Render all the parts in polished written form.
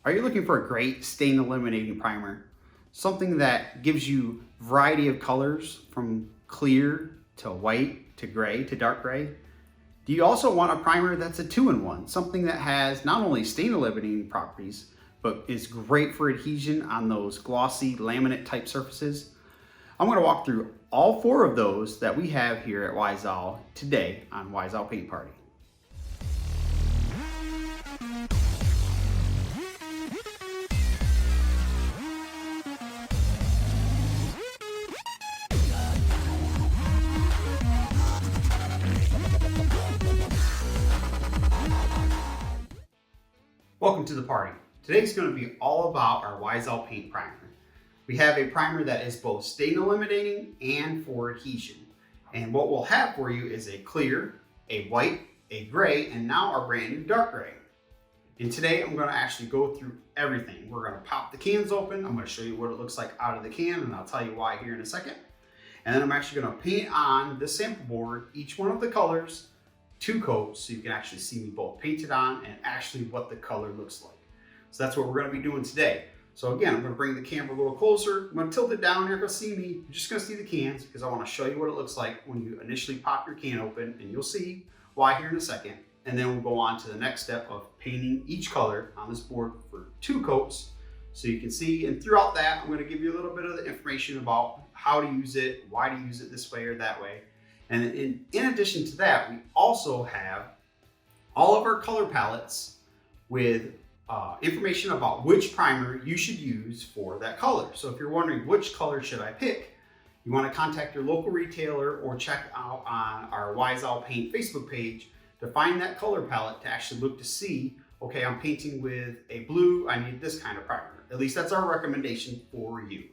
Are you looking for a great stain eliminating primer? Something that gives you variety of colors from clear to white to gray to dark gray? Do you also want a primer that's a two-in-one? Something that has not only stain eliminating properties, but is great for adhesion on those glossy laminate type surfaces? I'm going to walk through all four of those that we have here at Wyzall today on Wyzall Paint Party. Welcome to the party. Today's going to be all about our Wyzall Paint Primer. We have a primer that is both stain eliminating and for adhesion. And what we'll have for you is a clear, a white, a gray, and now our brand new dark gray. And today I'm going to actually go through everything. We're going to pop the cans open. I'm going to show you what it looks like out of the can, and I'll tell you why here in a second. And then I'm actually going to paint on this sample board each one of the colors, 2 coats, so you can actually see me both paint it on and actually what the color looks like. So that's what we're going to be doing today. So again, I'm going to bring the camera a little closer. I'm going to tilt it down. You're going to see me. You're just going to see the cans because I want to show you what it looks like when you initially pop your can open, and you'll see why here in a second. And then we'll go on to the next step of painting each color on this board for 2 coats so you can see. And throughout that, I'm going to give you a little bit of the information about how to use it, why to use it this way or that way. And in addition to that, we also have all of our color palettes with information about which primer you should use for that color. So if you're wondering which color should I pick, you want to contact your local retailer or check out on our Wyzall Paint Facebook page to find that color palette to actually look to see, okay, I'm painting with a blue, I need this kind of primer. At least that's our recommendation for you.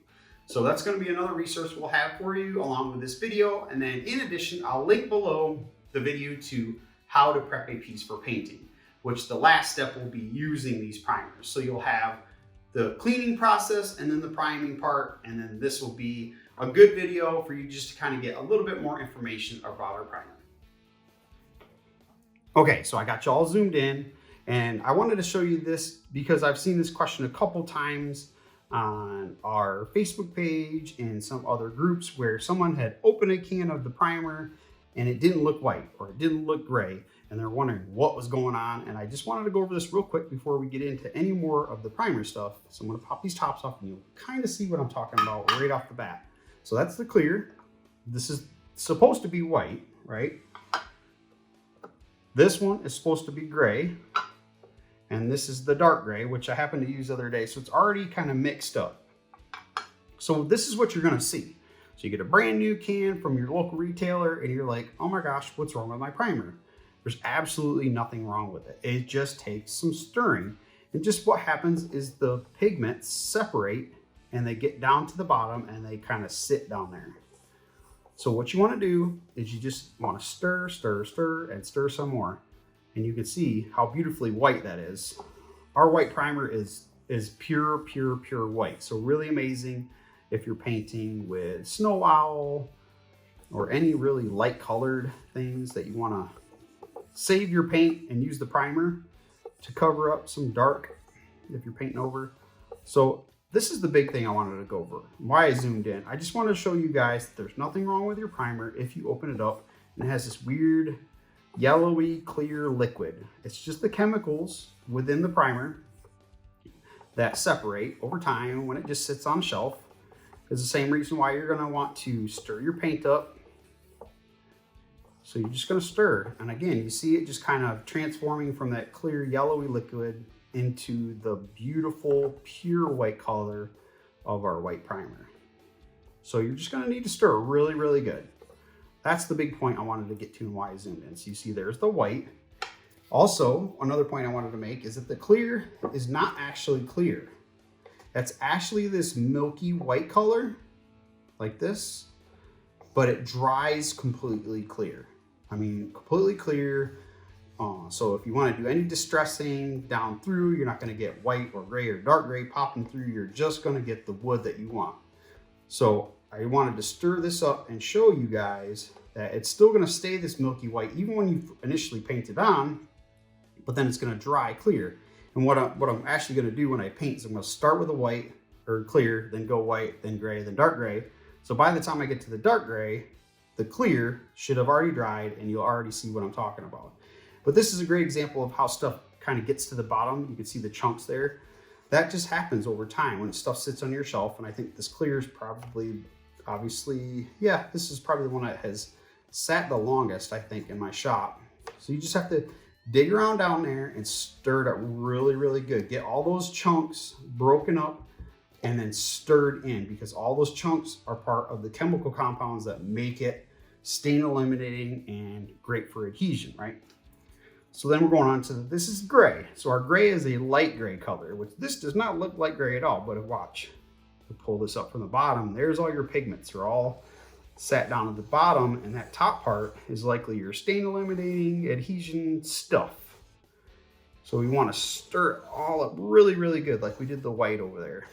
So that's going to be another resource we'll have for you along with this video. And then in addition, I'll link below the video to how to prep a piece for painting, which the last step will be using these primers. So you'll have the cleaning process and then the priming part. And then this will be a good video for you just to kind of get a little bit more information about our primer. Okay, so I got you all zoomed in, and I wanted to show you this because I've seen this question a couple times on our Facebook page and some other groups where someone had opened a can of the primer and it didn't look white or it didn't look gray, and they're wondering what was going on. And I just wanted to go over this real quick before we get into any more of the primer stuff. So I'm going to pop these tops off and you'll kind of see what I'm talking about right off the bat. So that's the clear. This is supposed to be white, right? This one is supposed to be gray. And this is the dark gray, which I happened to use the other day. So it's already kind of mixed up. So this is what you're going to see. So you get a brand new can from your local retailer and you're like, oh my gosh, what's wrong with my primer? There's absolutely nothing wrong with it. It just takes some stirring. And just what happens is the pigments separate and they get down to the bottom and they kind of sit down there. So what you want to do is you just want to stir, stir, stir, and stir some more. And you can see how beautifully white that is. Our white primer is pure, pure, pure white. So really amazing if you're painting with snow owl or any really light colored things that you want to save your paint and use the primer to cover up some dark if you're painting over. So this is the big thing I wanted to go over, why I zoomed in. I just wanted to show you guys that there's nothing wrong with your primer if you open it up and it has this weird yellowy clear liquid. It's just the chemicals within the primer that separate over time when it just sits on a shelf. It's the same reason why you're going to want to stir your paint up. So you're just going to stir, and again you see it just kind of transforming from that clear yellowy liquid into the beautiful pure white color of our white primer. So you're just going to need to stir really, really good. That's the big point I wanted to get to and why I zoomed in. So you see there's the white. Also, another point I wanted to make is that the clear is not actually clear. That's actually this milky white color, like this, but it dries completely clear. I mean, completely clear. So if you want to do any distressing down through, you're not going to get white or gray or dark gray popping through. You're just going to get the wood that you want. So I wanted to stir this up and show you guys that it's still going to stay this milky white even when you initially paint it on, but then it's going to dry clear. And what I'm actually going to do when I paint is I'm going to start with a white or clear, then go white, then gray, then dark gray. So by the time I get to the dark gray, the clear should have already dried and you'll already see what I'm talking about. But this is a great example of how stuff kind of gets to the bottom. You can see the chunks there. That just happens over time when stuff sits on your shelf. And I think this clear is probably, obviously, yeah, this is probably the one that has sat the longest, I think, in my shop. So you just have to dig around down there and stir it up really, really good. Get all those chunks broken up and then stirred in, because all those chunks are part of the chemical compounds that make it stain eliminating and great for adhesion, right? So then we're going on to, this is gray. So our gray is a light gray color, which this does not look like gray at all, but watch. We pull this up from the bottom, there's all your pigments. They're all sat down at the bottom, and that top part is likely your stain eliminating adhesion stuff. So we want to stir it all up really, really good, like we did the white over there.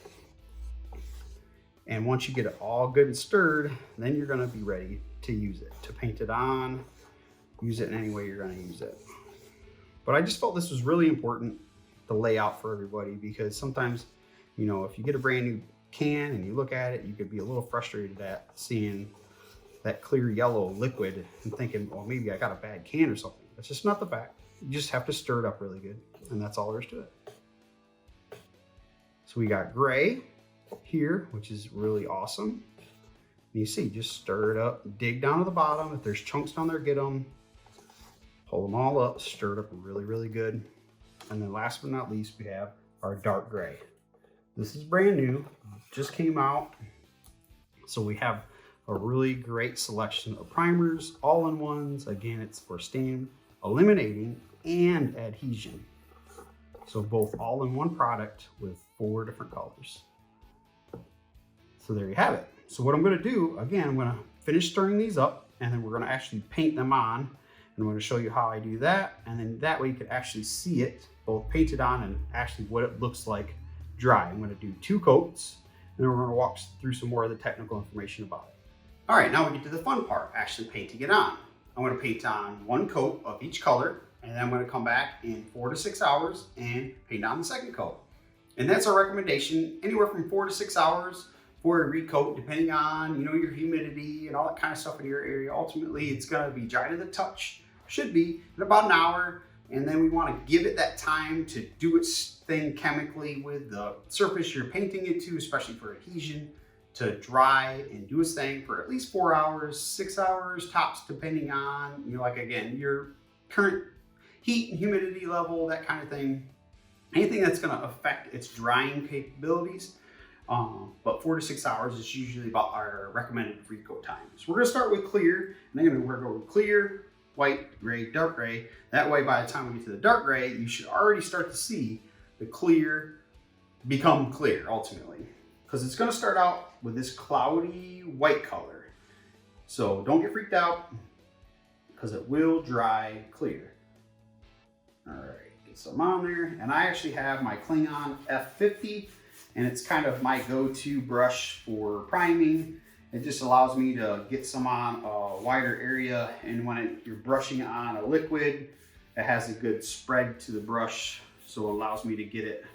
And once you get it all good and stirred, then you're going to be ready to use it, to paint it on, use it in any way you're going to use it. But I just felt this was really important to lay out for everybody, because sometimes, you know, if you get a brand new can and you look at it, you could be a little frustrated at seeing that clear yellow liquid and thinking, well, maybe I got a bad can or something. That's just not the fact. You just have to stir it up really good, and that's all there is to it. So we got gray here, which is really awesome. And you see, just stir it up, dig down to the bottom. If there's chunks down there, get them, pull them all up, stir it up really, really good. And then last but not least, we have our dark gray. This is brand new, just came out. So we have a really great selection of primers, all-in-ones. Again, it's for stain eliminating and adhesion. So both all-in-one product with 4 different colors. So there you have it. So what I'm going to do, again, I'm going to finish stirring these up, and then we're going to actually paint them on. And I'm going to show you how I do that. And then that way you can actually see it both painted on and actually what it looks like dry. I'm going to do 2 coats, and then we're going to walk through some more of the technical information about it. All right, now we get to the fun part, actually painting it on. I'm going to paint on 1 coat of each color, and then I'm going to come back in 4 to 6 hours and paint on the second coat. And that's our recommendation, anywhere from 4 to 6 hours for a recoat, depending on, you know, your humidity and all that kind of stuff in your area. Ultimately, it's going to be dry to the touch, should be in about an hour. And then we want to give it that time to do its thing chemically with the surface you're painting it to, especially for adhesion, to dry and do its thing for at least 4 hours, 6 hours tops, depending on, you know, like again, your current heat and humidity level, that kind of thing. Anything that's going to affect its drying capabilities. But 4 to 6 hours is usually about our recommended recoat time. So we're going to start with clear, and then we're going to go clear, white, gray, dark gray. That way, by the time we get to the dark gray, you should already start to see the clear become clear ultimately, because it's going to start out with this cloudy white color. So don't get freaked out, because it will dry clear. All right, get some on there. And I actually have my Klingon F50, and it's kind of my go-to brush for priming. It just allows me to get some on a wider area, and when you're brushing on a liquid, it has a good spread to the brush, so it allows me to get it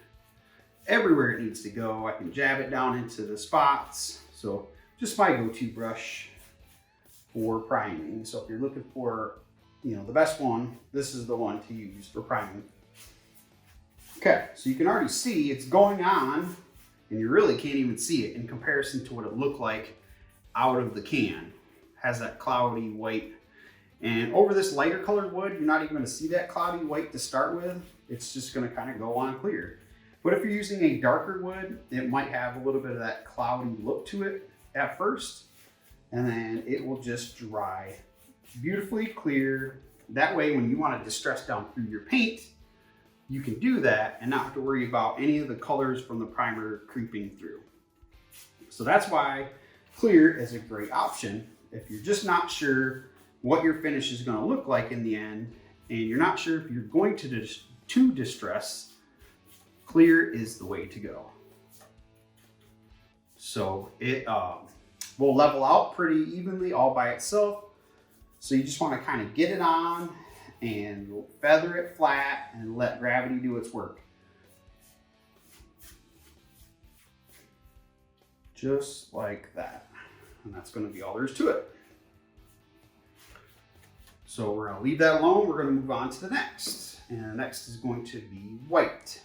everywhere it needs to go. I can jab it down into the spots. So just my go-to brush for priming. So if you're looking for, you know, the best one, this is the one to use for priming. Okay, so you can already see it's going on, and you really can't even see it in comparison to what it looked like out of the can. Has that cloudy white. And over this lighter colored wood, you're not even going to see that cloudy white to start with. It's just going to kind of go on clear. But if you're using a darker wood, it might have a little bit of that cloudy look to it at first, and then it will just dry beautifully clear. That way, when you want to distress down through your paint, you can do that and not have to worry about any of the colors from the primer creeping through. So that's why clear is a great option if you're just not sure what your finish is going to look like in the end, and you're not sure if you're going to distress. Clear is the way to go. So it will level out pretty evenly all by itself. So you just want to kind of get it on and feather it flat and let gravity do its work. just like that. And that's going to be all there is to it. So we're going to leave that alone. We're going to move on to the next. And the next is going to be white.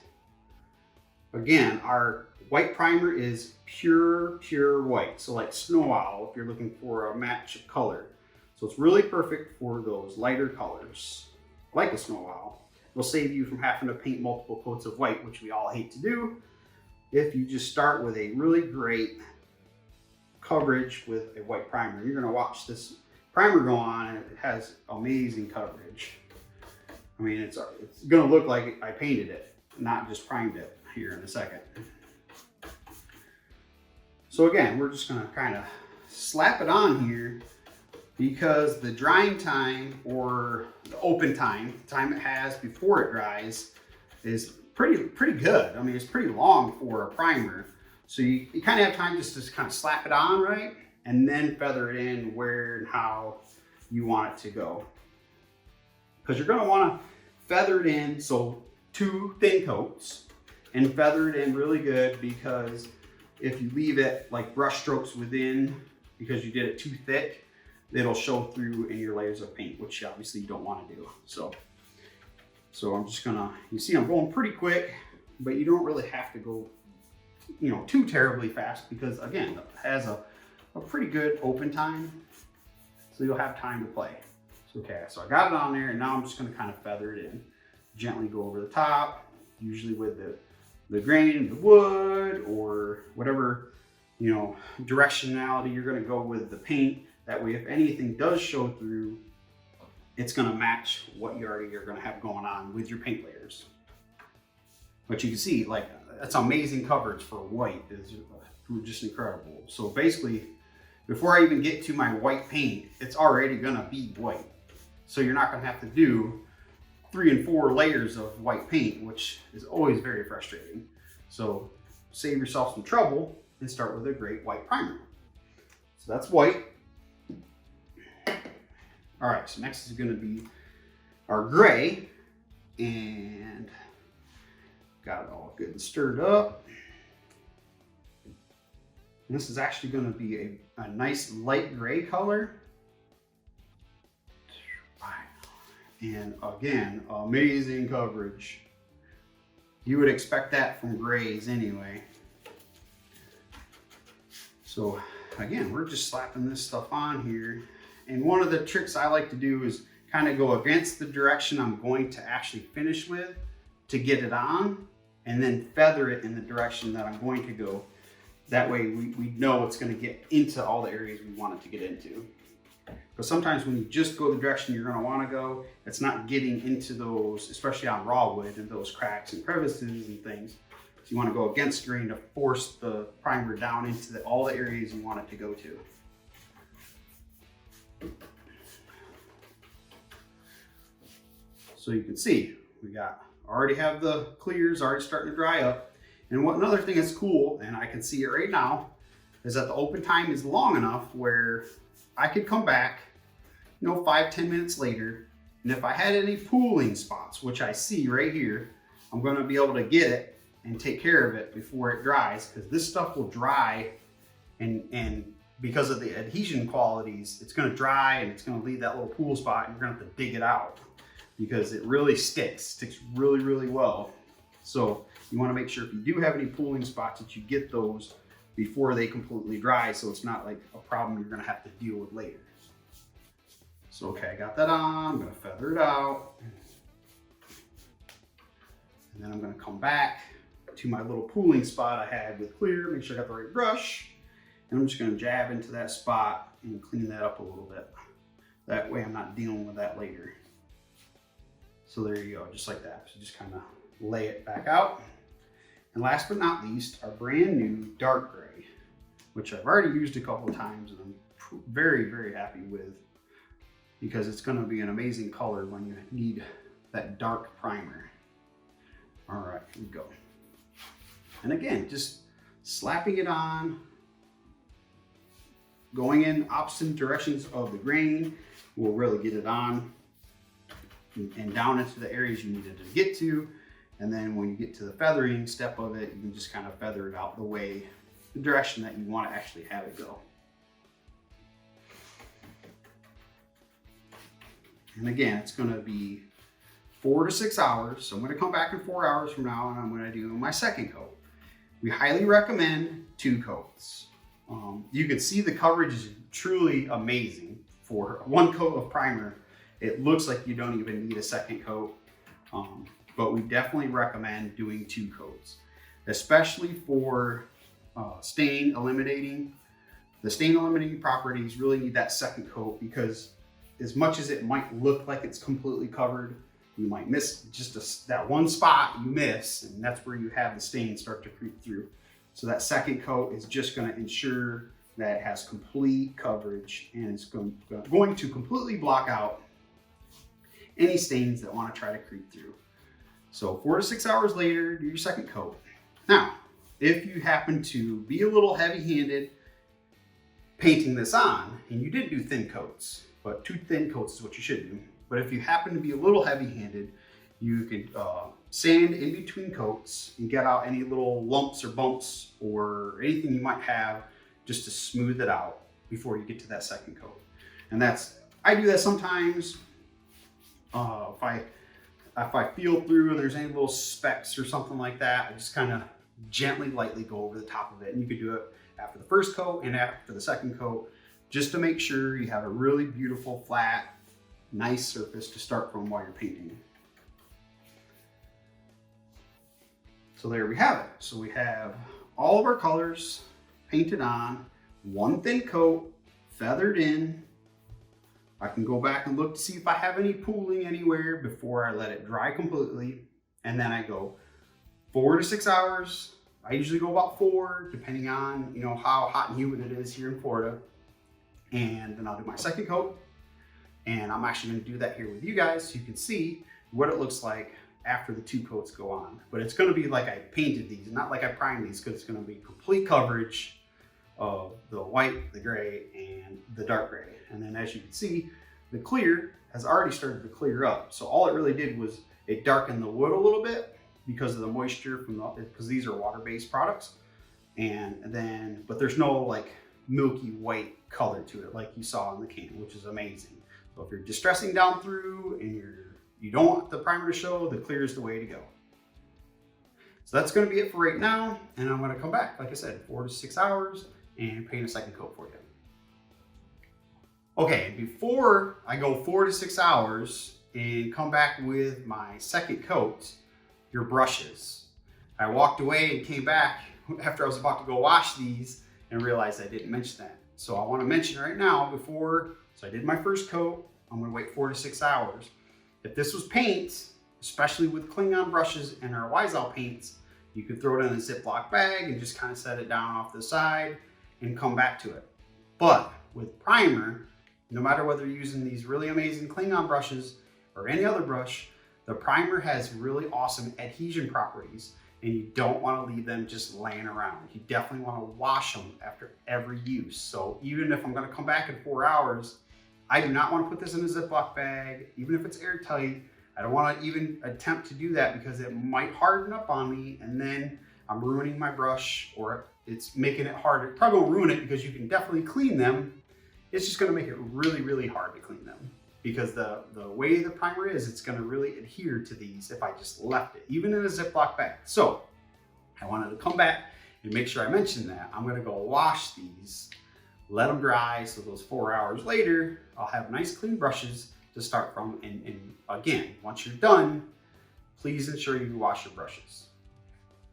Again, our white primer is pure white. So like Snow Owl, if you're looking for a match of color. So it's really perfect for those lighter colors, like a Snow Owl. It'll save you from having to paint multiple coats of white, which we all hate to do. If you just start with a really great coverage with a white primer, you're gonna watch this primer go on and it has amazing coverage. I mean, it's gonna look like I painted it, not just primed it here in a second. So again, we're just gonna kind of slap it on here because the drying time or the open time, the time it has before it dries, is pretty good. I mean, it's pretty long for a primer. So you kind of have time just to kind of slap it on, right? And then feather it in where and how you want it to go. Because you're gonna wanna feather it in, so 2 thin coats, and feather it in really good, because if you leave it like brush strokes within, because you did it too thick, it'll show through in your layers of paint, which obviously you don't want to do. So I'm just gonna, you see I'm going pretty quick, but you don't really have to go, you know, too terribly fast, because again, it has a pretty good open time, so you'll have time to play. So, okay, so I got it on there, and now I'm just gonna kind of feather it in. Gently go over the top, usually with the grain of the wood or whatever, you know, directionality you're gonna go with the paint. That way, if anything does show through, it's gonna match what you already are gonna have going on with your paint layers. But you can see, like, that's amazing coverage for white. Is just incredible. So basically, before I even get to my white paint, it's already gonna be white. So you're not gonna have to do 3 and 4 layers of white paint, which is always very frustrating. So save yourself some trouble and start with a great white primer. So that's white. All right, so next is gonna be our gray, and got it all good and stirred up. And this is actually gonna be a nice light gray color. And again, amazing coverage. You would expect that from grays anyway. So again, we're just slapping this stuff on here. And one of the tricks I like to do is kind of go against the direction I'm going to actually finish with to get it on, and then feather it in the direction that I'm going to go. That way we know it's going to get into all the areas we want it to get into. But sometimes when you just go the direction you're going to want to go, it's not getting into those, especially on raw wood, and those cracks and crevices and things. So you want to go against grain to force the primer down into all the areas you want it to go to. So you can see we already have the clears already starting to dry up. And another thing that's cool, and I can see it right now, is that the open time is long enough where I could come back, you know, 5-10 minutes later, and if I had any pooling spots, which I see right here, I'm going to be able to get it and take care of it before it dries, because this stuff will dry, and because of the adhesion qualities, it's going to dry and it's going to leave that little pool spot, and you're going to have to dig it out because it really sticks really well. So you want to make sure if you do have any pooling spots that you get those before they completely dry, so it's not like a problem you're going to have to deal with later. So okay, I got that on. I'm going to feather it out, and then I'm going to come back to my little pooling spot I had with clear, make sure I got the right brush, and I'm just going to jab into that spot and clean that up a little bit. That way I'm not dealing with that later. So there you go, just like that. So just kind of lay it back out. And last but not least, our brand new dark gray, which I've already used a couple of times, and I'm very happy with, because it's going to be an amazing color when you need that dark primer. All right, here we go. And again, just slapping it on, going in opposite directions of the grain will really get it on and down into the areas you need it to get to. And then when you get to the feathering step of it, you can just kind of feather it out the way direction that you want to actually have it go. And again, it's going to be 4 to 6 hours. So I'm going to come back in 4 hours from now and I'm going to do my second coat. We highly recommend 2 coats. You can see the coverage is truly amazing. For 1 coat of primer, it looks like you don't even need a second coat. But we definitely recommend doing 2 coats, especially for stain eliminating. The stain eliminating properties really need that second coat, because as much as it might look like it's completely covered, you might miss just that one spot you miss, and that's where you have the stain start to creep through. So that second coat is just going to ensure that it has complete coverage, and it's going to completely block out any stains that want to try to creep through. So 4 to 6 hours later, do your second coat. Now, if you happen to be a little heavy-handed painting this on, and you did do thin coats, but 2 thin coats is what you should do. But if you happen to be a little heavy-handed, you can sand in between coats and get out any little lumps or bumps or anything you might have, just to smooth it out before you get to that second coat. And I do that sometimes. If I feel through and there's any little specks or something like that, I just kind of gently, lightly go over the top of it. And you could do it after the first coat and after the second coat, just to make sure you have a really beautiful, flat, nice surface to start from while you're painting. So there we have it. So we have all of our colors painted on, 1 thin coat, feathered in. I can go back and look to see if I have any pooling anywhere before I let it dry completely. And then I go 4 to 6 hours. I usually go about 4, depending on, you know, how hot and humid it is here in Florida. And then I'll do my second coat. And I'm actually going to do that here with you guys so you can see what it looks like after the 2 coats go on. But it's going to be like I painted these, not like I primed these, because it's going to be complete coverage of the white, the gray, and the dark gray. And then as you can see, the clear has already started to clear up. So all it really did was it darkened the wood a little bit because of the moisture because these are water-based products. But there's no like milky white color to it like you saw in the can, which is amazing. So if you're distressing down through and you don't want the primer to show, the clear is the way to go. So that's going to be it for right now. And I'm going to come back, like I said, 4 to 6 hours and paint a second coat for you. Okay, before I go 4 to 6 hours and come back with my second coat, your brushes. I walked away and came back after I was about to go wash these and realized I didn't mention that. So I want to mention right now so I did my first coat, I'm going to wait 4 to 6 hours. If this was paint, especially with Klingon brushes and our Wiseout paints, you could throw it in a Ziploc bag and just kind of set it down off the side and come back to it. But with primer, no matter whether you're using these really amazing Klingon brushes or any other brush, the primer has really awesome adhesion properties, and you don't want to leave them just laying around. You definitely want to wash them after every use. So even if I'm going to come back in 4 hours, I do not want to put this in a Ziploc bag, even if it's airtight. I don't want to even attempt to do that because it might harden up on me and then I'm ruining my brush, or it's making it harder. It probably won't ruin it because you can definitely clean them. It's just going to make it really, really hard to clean them because the way the primer is, it's going to really adhere to these if I just left it, even in a Ziploc bag. So I wanted to come back and make sure I mentioned that. I'm going to go wash these, let them dry, so those 4 hours later, I'll have nice clean brushes to start from. And again, once you're done, please ensure you wash your brushes.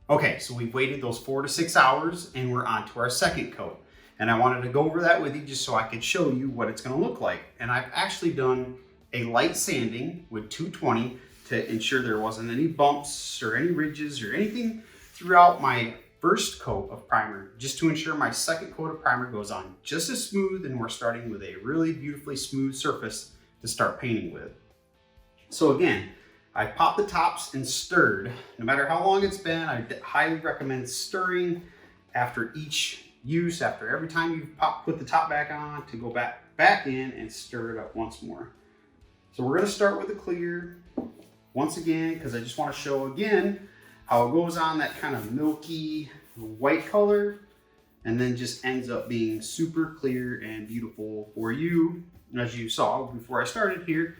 Okay, so we've waited those 4 to 6 hours and we're on to our second coat. And I wanted to go over that with you just so I could show you what it's going to look like. And I've actually done a light sanding with 220 to ensure there wasn't any bumps or any ridges or anything throughout my first coat of primer, just to ensure my second coat of primer goes on just as smooth, and we're starting with a really beautifully smooth surface to start painting with. So again, I popped the tops and stirred. No matter how long it's been, I highly recommend stirring after each use, after every time you put the top back on, to go back in and stir it up once more. So we're going to start with the clear once again, because I just want to show again how it goes on that kind of milky white color. and then just ends up being super clear and beautiful for you, as you saw before I started here,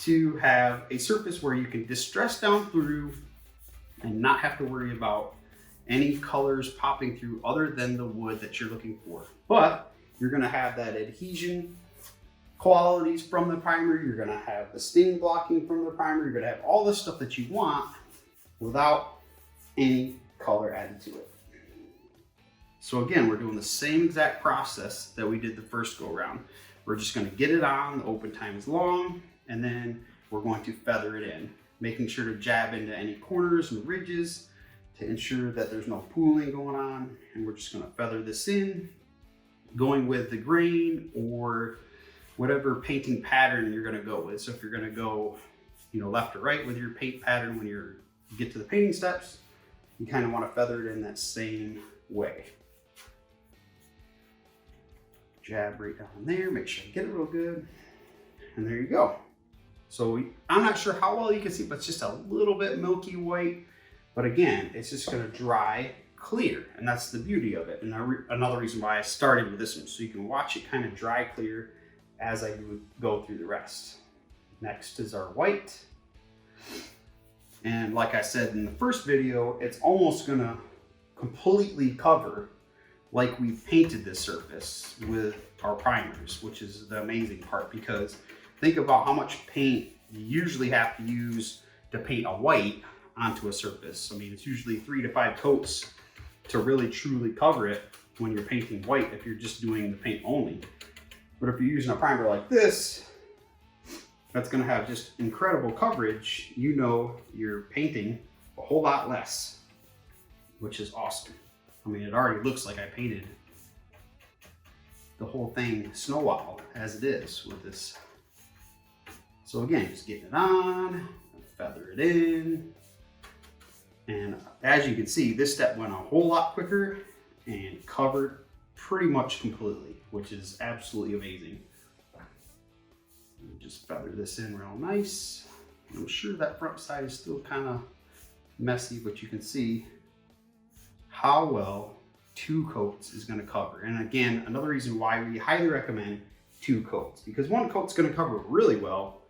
to have a surface where you can distress down through and not have to worry about any colors popping through other than the wood that you're looking for. But you're gonna have that adhesion qualities from the primer, you're gonna have the stain blocking from the primer, you're gonna have all the stuff that you want without any color added to it. So again, we're doing the same exact process that we did the first go round. We're just gonna get it on, the open time is long, and then we're going to feather it in, making sure to jab into any corners and ridges to ensure that there's no pooling going on. And we're just gonna feather this in, going with the grain or whatever painting pattern you're gonna go with. So if you're gonna go, left or right with your paint pattern when you get to the painting steps, you kind of want to feather it in that same way. Jab right down there, make sure you get it real good. And there you go. So I'm not sure how well you can see, but it's just a little bit milky white. But again, it's just gonna dry clear, and that's the beauty of it. And another reason why I started with this one, so you can watch it kind of dry clear as I go through the rest. Next is our white. And like I said in the first video, it's almost gonna completely cover like we painted this surface with our primers, which is the amazing part, because think about how much paint you usually have to use to paint a white onto a surface. I mean, it's usually 3 to 5 coats to really truly cover it when you're painting white if you're just doing the paint only. But if you're using a primer like this, that's gonna have just incredible coverage. You're painting a whole lot less, which is awesome. I mean, it already looks like I painted the whole thing snow wild as it is with this. So again, just getting it on, feather it in. And as you can see, this step went a whole lot quicker and covered pretty much completely, which is absolutely amazing. Just feather this in real nice. I'm sure that front side is still kind of messy, but you can see how well 2 coats is going to cover. And again, another reason why we highly recommend 2 coats, because 1 coat's going to cover really well,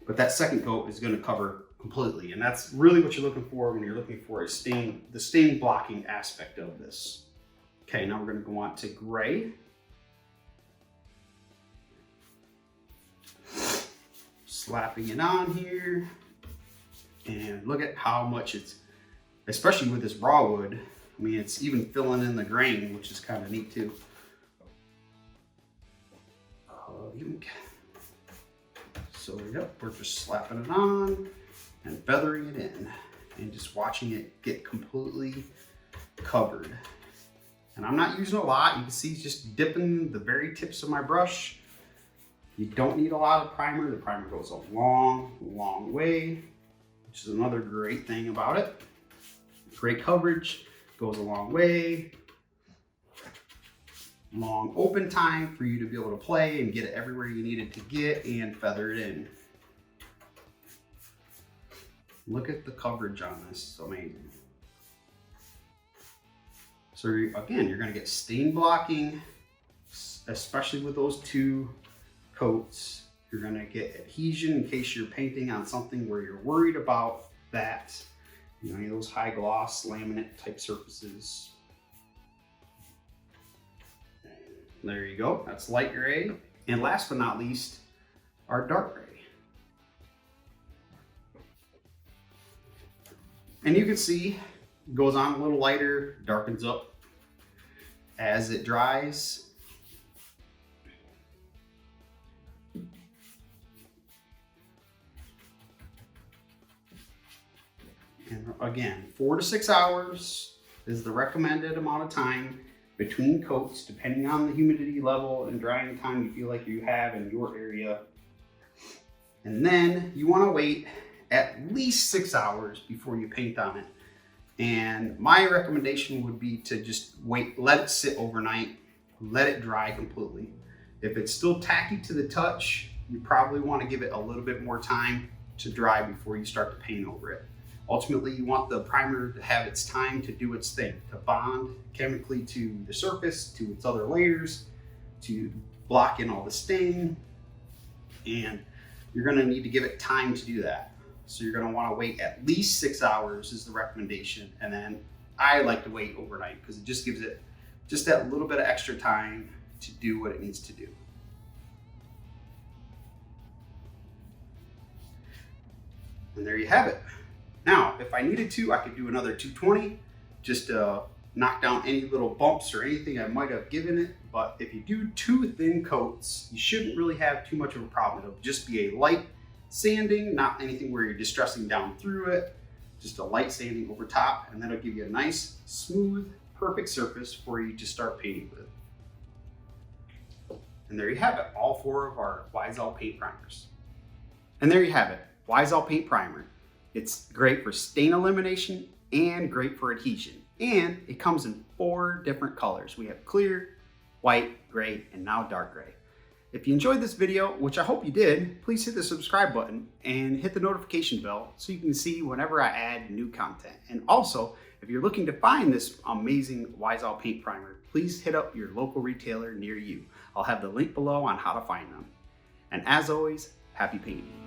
but that second coat is going to cover completely. And that's really what you're looking for when you're looking for the stain blocking aspect of this. Okay, now we're going to go on to gray. Slapping it on here, and look at how much it's, especially with this raw wood, I mean, it's even filling in the grain, which is kind of neat too. So yep, we're just slapping it on and feathering it in and just watching it get completely covered. And I'm not using a lot. You can see just dipping the very tips of my brush. You don't need a lot of primer. The primer goes a long, long way, which is another great thing about it. Great coverage, goes a long way. Long open time for you to be able to play and get it everywhere you need it to get and feather it in. Look at the coverage on this, it's amazing. So again, you're gonna get stain blocking, especially with those 2 coats. You're gonna get adhesion in case you're painting on something where you're worried about that, any of those high gloss laminate type surfaces. There you go, that's light gray. And last but not least, our dark gray. And you can see it goes on a little lighter, darkens up as it dries. And again, 4 to 6 hours is the recommended amount of time between coats, depending on the humidity level and drying time you feel like you have in your area. And then you want to wait at least 6 hours before you paint on it. And my recommendation would be to just wait, let it sit overnight, let it dry completely. If it's still tacky to the touch, you probably want to give it a little bit more time to dry before you start to paint over it. Ultimately, you want the primer to have its time to do its thing, to bond chemically to the surface, to its other layers, to block in all the stain, and you're going to need to give it time to do that. So you're going to want to wait at least 6 hours is the recommendation, and then I like to wait overnight because it just gives it just that little bit of extra time to do what it needs to do. And there you have it. Now, if I needed to, I could do another 220 just to knock down any little bumps or anything I might have given it. But if you do 2 thin coats, you shouldn't really have too much of a problem. It'll just be a light sanding, not anything where you're distressing down through it, just a light sanding over top, and that'll give you a nice, smooth, perfect surface for you to start painting with. And there you have it, all 4 of our Wise-All paint primers. And there you have it, Wise-All paint primer. It's great for stain elimination and great for adhesion. And it comes in 4 different colors. We have clear, white, gray, and now dark gray. If you enjoyed this video, which I hope you did, please hit the subscribe button and hit the notification bell so you can see whenever I add new content. And also, if you're looking to find this amazing Wise-All paint primer, please hit up your local retailer near you. I'll have the link below on how to find them. And as always, happy painting.